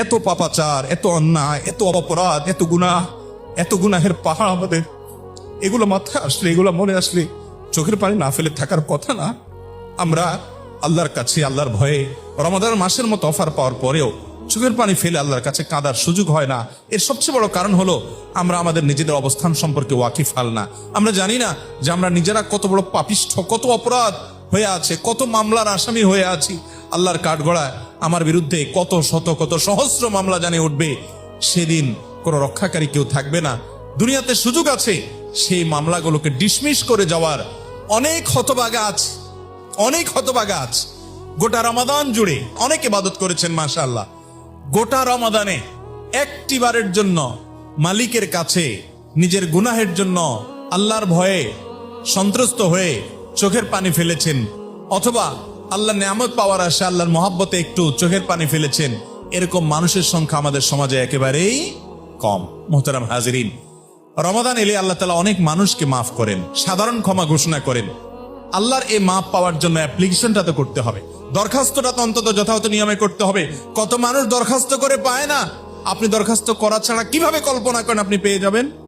এত পাপাচার, এত অন্যায়, এত অপরাধ, এত গুনাহের পাহাড় আমাদের। এগুলো মাথায় আসলে, এগুলো মনে আসলে চোখের পানি না ফেলে থাকার কথা না। আমরা আল্লাহর কাছে, আল্লাহর ভয়ে রমাদান মাসের মতো অফার পাওয়ার পরেও চোখের পানি ফেলে আল্লাহর কাছে কাঁদার সুযোগ হয় না। এর সবচেয়ে বড় কারণ হলো আমরা আমাদের নিজেদের অবস্থান সম্পর্কে ওয়াকিফাল না। আমরা জানি না যে আমরা নিজেরা কত বড় পাপিষ্ঠ, কত অপরাধ হয়ে আছে, কত মামলার আসামি হয়ে আছি। আল্লাহর কাঠগড়ায় আমার বিরুদ্ধে কত শত, কত সহস্র মামলা জানে উঠবে। সেদিন কোনো রক্ষাকারী কেউ থাকবে না। দুনিয়াতে সুযোগ আছে সেই মামলাগুলোকে ডিসমিস করে যাওয়ার। অনেক হতভাগা আছে, অনেক হতভাগা আছে। গোটা রমাদান জুড়ে অনেক ইবাদত করেছেন মাশাআল্লাহ। গোটা রমাদানে একটি বারের জন্য মালিকের কাছে নিজের গুনাহের জন্য আল্লাহর ভয়ে সন্ত্রস্ত হয়ে চোখের পানি ফেলেছেন, অথবা আল্লাহ নিয়ামত পাওয়ার আশা আল্লাহর মহব্বতে একটু চোখের পানি ফেলেছেন, এরকম মানুষের সংখ্যা আমাদের সমাজে একেবারেই কম। মোহতারাম হাজিরিন, রমাদান এলে আল্লাহ তাআলা অনেক মানুষকে মাফ করেন, সাধারণ ক্ষমা ঘোষণা করেন। আল্লাহর এই মাফ পাওয়ার জন্য অ্যাপ্লিকেশনটা তো করতে হবে, দরখাস্তটা তো অন্তত যথাযথ নিয়মে করতে হবে। কত মানুষ দরখাস্ত করে পায় না। আপনি দরখাস্ত করা ছাড়া কিভাবে কল্পনা করেন আপনি পেয়ে যাবেন?